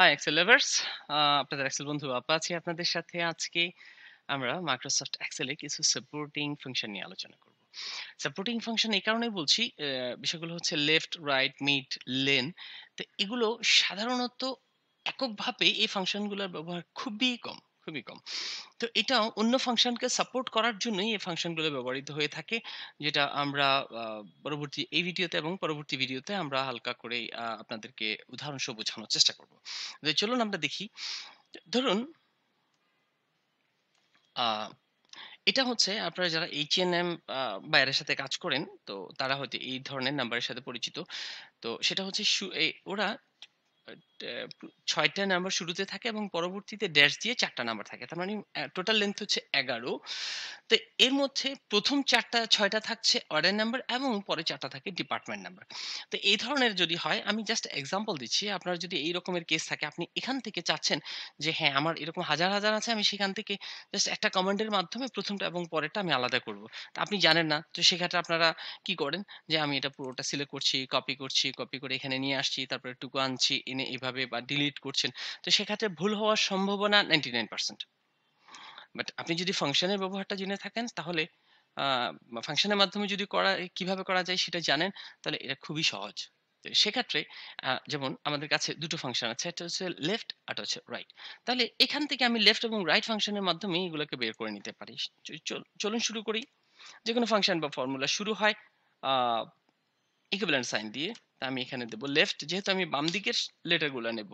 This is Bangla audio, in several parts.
হাই এক্সেল লাভার্স, আপনাদের এক্সেল বন্ধু আপা আছি আপনাদের সাথে। আজকে আমরা মাইক্রোসফট এক্সেলে কিছু সাপোর্টিং ফাংশন নিয়ে আলোচনা করব। সাপোর্টিং ফাংশন এই কারণে বলছি, বিষয়গুলো হচ্ছে লেফট, রাইট, মিড, লেন। তো এগুলো সাধারণত এককভাবে এই ফাংশনগুলোর ব্যবহার খুবই কম। তো এটা অন্য ফাংশনকে সাপোর্ট করার জন্যই এই ফাংশনগুলো ব্যবহৃত হয়ে থাকে, যেটা আমরা পরবর্তী এই ভিডিওতে এবং পরবর্তী ভিডিওতে আমরা হালকা করে আপনাদেরকে উদাহরণসহ বোঝানোর চেষ্টা করব। তো চলুন আমরা দেখি। ধরুন, আহ, এটা হচ্ছে আপনারা যারা এইচএনএম বায়ারের সাথে কাজ করেন, তো তারা হয়তো এই ধরনের নাম্বারের সাথে পরিচিত। তো সেটা হচ্ছে ওরা আ ৬ টা নাম্বার শুরুতে থাকে এবং পরবর্তীতে ড্যাশ দিয়ে ৪ টা নাম্বার থাকে। তার মানে টোটাল লেংথ হচ্ছে ১১। তো এর মধ্যে ১ম ৪ টা ৬ টা থাকছে অর্ডার নাম্বার এবং পরে ৪ টা থাকে ডিপার্টমেন্ট নাম্বার। তো এই ধরনের যদি হয়, আমি জাস্ট এক্সাম্পল দিচ্ছি। আপনার যদি এই রকমের কেস থাকে, আপনি এখান থেকে চাচ্ছেন যে হ্যাঁ, আমার এরকম হাজার আছে, আমি সেখান থেকে জাস্ট একটা কমান্ডের মাধ্যমে ১ম টা এবং পরেরটা আমি আলাদা করব। তো আপনি জানেন না। তো সেক্ষেত্রে আপনারা কি করেন, যে আমি এটা পুরোটা সিলেক্ট করছি, কপি করে এখানে নিয়ে আসছি, তারপরে টুকু আনছি, এনে এভাবে বা ডিলিট করছেন। তো সেক্ষেত্রে ভুল হওয়ার সম্ভাবনা 99%। বাট আপনি যদি ফাংশনের ব্যবহারটা জেনে থাকেন, তাহলে আ ফাংশনের মাধ্যমে যদি কিভাবে করা যায় সেটা জানেন, তাহলে এটা খুবই সহজ। তো সেক্ষেত্রে যেমন আমাদের কাছে ২ টো ফাংশন আছে। একটা হচ্ছে লেফট, আরটা হচ্ছে রাইট। তাহলে এখান থেকে আমি লেফট এবং রাইট ফাংশনের মাধ্যমে এগুলোকে বের করে নিতে পারি। চলুন শুরু করি। যেকোনো ফাংশন বা ফর্মুলা শুরু হয় আ ইকুইভ্যালেন্ট সাইন দিয়ে। তা আমি এখানে দেব লেফট, যেহেতু আমি বাম দিকের লেটার গুলা নেব,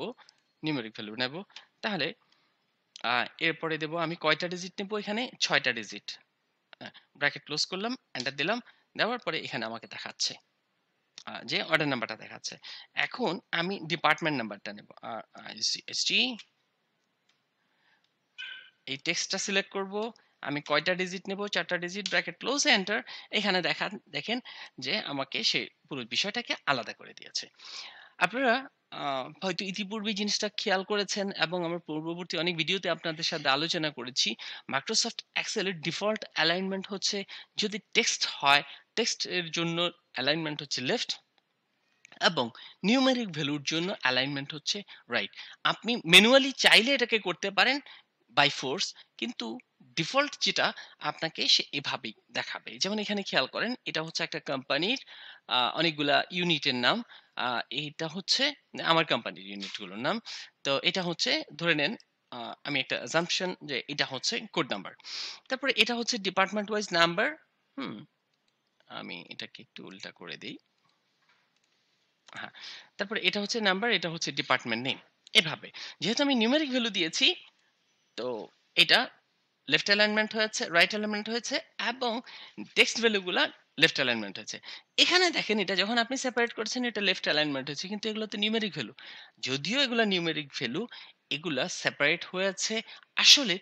নিউমেরিক ভ্যালু নেব, তাহলে আ এরপরে দেব আমি কয়টা ডিজিট নেব এখানে? ৬ টা ডিজিট। ব্র্যাকেট ক্লোজ করলাম, এন্টার দিলাম। দেওয়ার পরে এখানে আমাকে দেখাচ্ছে যে অর্ডার নাম্বারটা দেখাচ্ছে। এখন আমি ডিপার্টমেন্ট নাম্বারটা নেব। RICHT, এই টেক্সটটা সিলেক্ট করব। আমি কয়টা ডিজিট নেব? ৪ টা ডিজিট, ব্র্যাকেট ক্লোজ, এন্টার। এখানে দেখেন যে আমাকে সে পুরো বিষয়টাকে আলাদা করে দিয়েছে। আপনারা হয়তো ইতিপূর্বে জিনিসটা খেয়াল করেছেন এবং আমার পূর্ববর্তী অনেক ভিডিওতে আপনাদের সাথে আলোচনা করেছি। মাইক্রোসফট এক্সেল এর ডিফল্ট অ্যালাইনমেন্ট হচ্ছে, যদি টেক্সট হয়, টেক্সট এর জন্য অ্যালাইনমেন্ট হচ্ছে লেফট এবং নিউমেরিক ভ্যালুর জন্য অ্যালাইনমেন্ট হচ্ছে রাইট। আপনি ম্যানুয়ালি চাইলে এটাকে করতে পারেন বাই ফোর্স, কিন্তু ডিফল্ট যেটা আপনাকে সে এভাবেই দেখাবে। যেমন এখানে খেয়াল করেন, এটা হচ্ছে একটা কোম্পানির অনেকগুলা ইউনিটের নাম। এইটা হচ্ছে আমার কোম্পানির ইউনিটগুলোর নাম। তো এটা হচ্ছে, ধরে নেন, আমি একটা অ্যাজাম্পশন যে এটা হচ্ছে কোড নাম্বার। তারপরে এটা হচ্ছে ডিপার্টমেন্ট ওয়াইজ নাম্বার। হুম, আমি এটাকে একটু উল্টা করে দেই। হ্যাঁ, তারপরে এটা হচ্ছে নাম্বার, এটা হচ্ছে ডিপার্টমেন্ট নেম। এভাবে যেহেতু আমি নিউমেরিক ভ্যালু দিয়েছি, তো এটা লেফট অ্যালাইনমেন্ট হয়েছে, রাইট অ্যালাইনমেন্ট হয়েছে এবং টেক্সট ভ্যালুগুলা লেফট অ্যালাইনমেন্ট হয়েছে। এখানে দেখেন, এটা যখন আপনি সেপারেট করছেন, এটা লেফট অ্যালাইনমেন্ট হয়েছে, কিন্তু এগুলো তো নিউমেরিক ভ্যালু। যদিও এগুলা নিউমেরিক ভ্যালু, এগুলা সেপারেট হয়েছে আসলে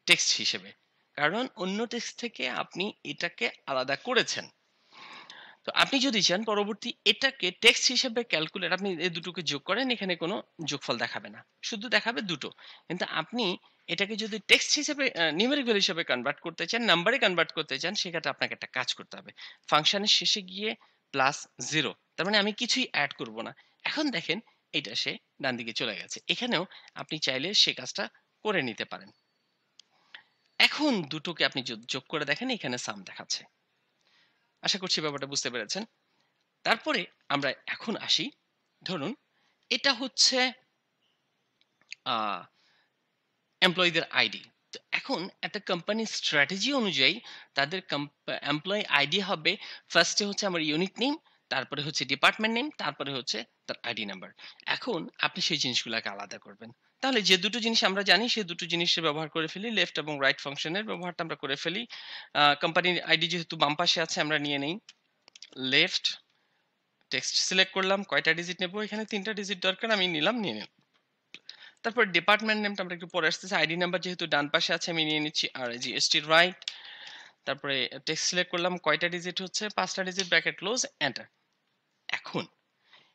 টেক্সট হিসেবে। কারণ অন্য টেক্সট থেকে আপনি এটাকে আলাদা করেছেন। তো আপনি যদি চান পরবর্তী এটাকে টেক্সট হিসেবে ক্যালকুলেট, আপনি এই দুটোকে যোগ করেন, এখানে কোনো যোগফল দেখাবে না, শুধু দেখাবে দুটো। কিন্তু আপনি এটাকে যদি টেক্সট হিসেবে নিউমেরিক ভ্যালু হিসেবে কনভার্ট করতে চান, নাম্বারে কনভার্ট করতে চান, সেক্ষেত্রে আপনাকে একটা কাজ করতে হবে। ফাংশনের শেষে গিয়ে প্লাস জিরো, তার মানে আমি কিছুই অ্যাড করব না। এখন দেখেন, এটা সে ডান দিকে চলে গেছে। এখানেও আপনি চাইলে সে কাজটা করে নিতে পারেন। এখন দুটোকে আপনি যোগ করে দেখেন, এখানে সাম দেখাচ্ছে। আশা করছি ব্যাপারটা বুঝতে পেরেছেন। তারপরে আমরা এখন আসি। ধরুন, এটা হচ্ছে এমপ্লয়ীদের আইডি। তো এখন একটা কোম্পানির স্ট্র্যাটেজি অনুযায়ী তাদের এমপ্লয়ি আইডি হবে, ফার্স্টে হচ্ছে আমার ইউনিট নেম, তারপরে হচ্ছে ডিপার্টমেন্ট নেম, তারপরে হচ্ছে তার আইডি নাম্বার। এখন আপনি সেই জিনিসগুলোকে আলাদা করবেন। তাহলে যে দুটো জিনিস আমরা জানি, সেই দুটো জিনিসের ব্যবহার করে ফেলি। লেফট এবং রাইট ফাংশনের ব্যবহারটা আমরা করে ফেলি। কোম্পানির আইডি যেহেতু বাম পাশে আছে, আমরা নিয়ে নেই লেফট, টেক্সট সিলেক্ট করলাম, কয়টা ডিজিট নেব, এখানে ৩ টা ডিজিট দরকার, আমি নিলাম। তারপর ডিপার্টমেন্ট নেমটা আমরা একটু পরে আসতেছি। আইডি নাম্বার যেহেতু ডান পাশে আছে, আমি নিয়ে নিচ্ছি RIGST রাইট। তারপরে টেক্সট সিলেক্ট করলাম, কয়টা ডিজিট হচ্ছে, ৫ টা ডিজিট, ব্র্যাকেট ক্লোজ, এন্টার। এখন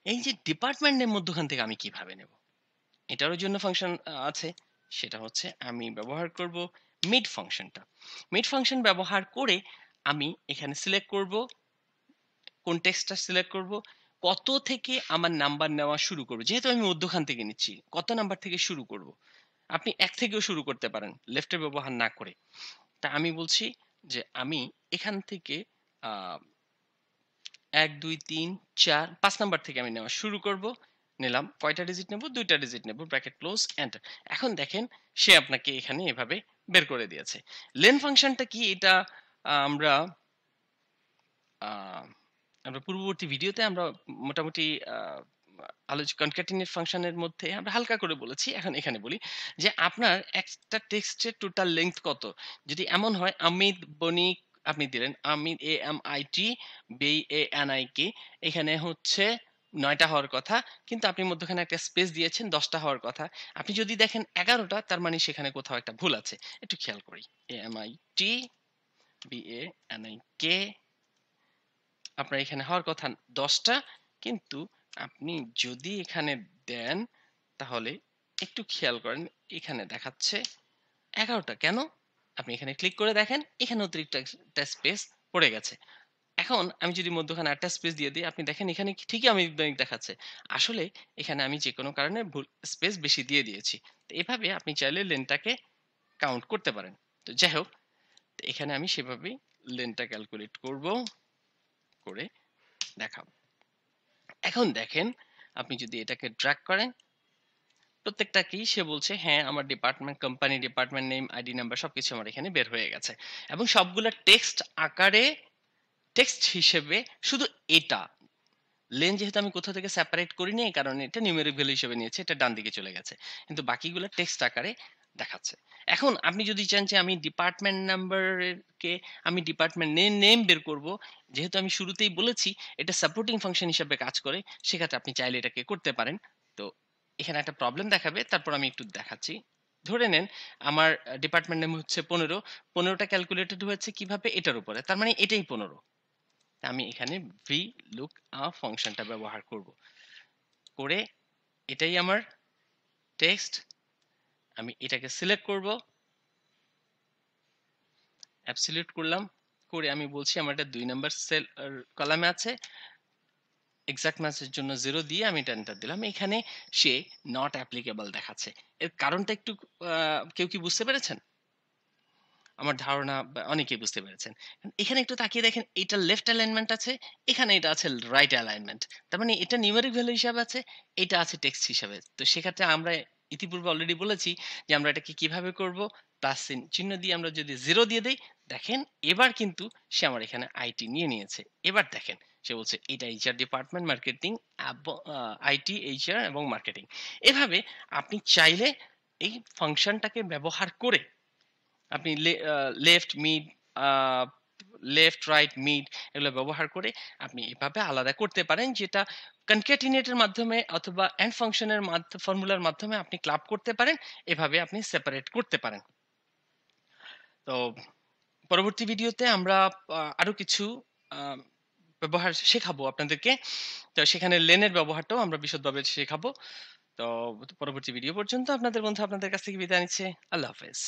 এই যে ডিপার্টমেন্ট নেম মধ্যখান থেকে আমি কিভাবে নেব, এটারও জন্য ফাংশন আছে। সেটা হচ্ছে আমি ব্যবহার করব মিড ফাংশনটা। মিড ফাংশন ব্যবহার করে আমি এখানে সিলেক্ট করব, কোন টেক্সটটা সিলেক্ট করব, কত থেকে আমার নাম্বার নেওয়া শুরু করব? যেহেতু আমি মধ্যখান থেকে নিচ্ছি, কত নাম্বার থেকে শুরু করব? আপনি ১ থেকেও শুরু করতে পারেন, লেফট এর ব্যবহার না করে। তা আমি বলছি যে আমি এখান থেকে আ ১, ২, ৩, ৪, ৫ নাম্বার থেকে আমি নেওয়া শুরু করব। নিলাম। কয়টা ডিজিট নেব? ২ টা ডিজিট নেব। Bracket close, enter. এখন দেখেন সে আপনাকে এখানে এভাবে বের করে দিয়েছে। লেন ফাংশনটা কি? এটা আমরা আ আমরা পূর্ববর্তী ভিডিওতে আমরা মোটামুটি আ কনক্যাটিনেট ফাংশনের মধ্যে আমরা হালকা করে বলেছি। এখন এখানে বলি যে আপনার একটা টেক্সটের টোটাল লেংথ কত? যদি এমন হয় আমিদ বণিক আপনি দিলেন আমিদ AMIT BANIK এখানে হচ্ছে ৯ টা হওয়ার কথা। কিন্তু আপনি মধ্যখানে একটা স্পেস দিয়েছেন ১০ টা হওয়ার কথা। আপনি যদি দেখেন ১১ টা তার মানে সেখানে কোথাও একটা ভুল আছে। একটু খেয়াল করি। AMIT BANIK আপনার এখানে হওয়ার কথা ১০ টা। কিন্তু আপনি যদি এখানে দেন তাহলে একটু খেয়াল করেন এখানে দেখাচ্ছে ১১ টা। কেন? আপনি এখানে ক্লিক করে দেখেন এখানে অতিরিক্ত একটা স্পেস পড়ে গেছে। এখন আমি যদি মধ্যখানে আরেকটা স্পেস দিয়ে দিই, আপনি দেখেন এখানে ঠিকই আমির ব্যাংক দেখাচ্ছে। আসলে এখানে আমি যেকোনো কারণে ভুল স্পেস বেশি দিয়ে দিয়েছি। তো এভাবে আপনি চাইলে লেনটাকে কাউন্ট করতে পারেন। তো যাই হোক, তো এখানে আমি সেভাবেই লেনটা ক্যালকুলেট করব, করে দেখাবো। এখন দেখেন আপনি যদি এটাকে ড্র্যাগ করেন প্রত্যেকটাকেই সে বলছে হ্যাঁ আমার department company department name ID number সবকিছু আমার এখানে বের হয়ে গেছে এবং সবগুলা টেক্সট আকারে টেক্সট হিসেবে শুধু এটা লেন যেহেতু আমি কোথা থেকে সেপারেট করিনি এই কারণে এটা নিউমেরিক ভ্যালু হিসেবে নিয়েছে এটা ডান দিকে চলে গেছে কিন্তু বাকিগুলো টেক্সট আকারে দেখাচ্ছে এখন আপনি যদি চান যে আমি ডিপার্টমেন্ট নাম্বারের কে আমি ডিপার্টমেন্ট নেম বের করব যেহেতু আমি শুরুতেই বলেছি এটা সাপোর্টিং ফাংশন হিসেবে কাজ করে সেক্ষেত্রে আপনি চাইলে এটাকে করতে পারেন তো এখানে একটা প্রবলেম দেখাবে তারপর আমি একটু দেখাচ্ছি ধরে নেন আমার ডিপার্টমেন্ট নেম হচ্ছে ১৫ ১৫টা ক্যালকুলেটেড হয়েছে কিভাবে এটার উপরে তার মানে এটাই ১৫ আমি এখানে ভি লুক আপ ফাংশনটা ব্যবহার করব করে এটাই আমার টেক্সট আমি এটাকে সিলেক্ট করব অ্যাবসলিউট করলাম করে আমি বলছি আমার এটা ২ নাম্বার সেল কলামে আছে এক্সাক্ট ম্যাচের জন্য 0 দিয়ে আমি এটা এন্টার দিলাম এখানে সে নট অ্যাপ্লিকেবল দেখাচ্ছে এর কারণটা একটু কেউ কি বুঝতে পেরেছেন আমার ধারণা অনেকেই বুঝতে পেরেছেন এখানে একটু তাকিয়ে দেখেন এটা লেফট অ্যালাইনমেন্ট আছে এখানে এটা আছে রাইট অ্যালাইনমেন্ট তার মানে এটা নিউমেরিক ভ্যালু হিসাবে আছে এটা আছে টেক্সট হিসাবে তো সেক্ষেত্রে আমরা ইতিপূর্বে অলরেডি বলেছি যে আমরা এটাকে কিভাবে করব প্লাস চিহ্ন দিয়ে আমরা যদি 0 দিয়ে দেই দেখেন এবার কিন্তু সে আমার এখানে আইটি নিয়ে নিয়েছে এবার দেখেন সে বলছে এটা HR department marketing IT HR এবং মার্কেটিং এভাবে আপনি চাইলে এই ফাংশনটাকে ব্যবহার করে আপনি left mid left right mid এগুলো ব্যবহার করে আপনি এভাবে আলাদা করতে পারেন যেটা কনক্যাটিনেটের মাধ্যমে অথবা এন্ড ফাংশনের ফর্মুলার মাধ্যমে আপনি ক্লাব করতে পারেন এভাবে আপনি সেপারেট করতে পারেন তো পরবর্তী ভিডিওতে আমরা আরো কিছু আহ, ব্যবহার শেখাবো আপনাদেরকে তো সেখানে লেনের ব্যবহারটাও আমরা বিশদভাবে শেখাবো তো পরবর্তী ভিডিও পর্যন্ত আপনাদের বন্ধু আপনাদের কাছ থেকে বিদায় নিচ্ছে আল্লাহ হাফেজ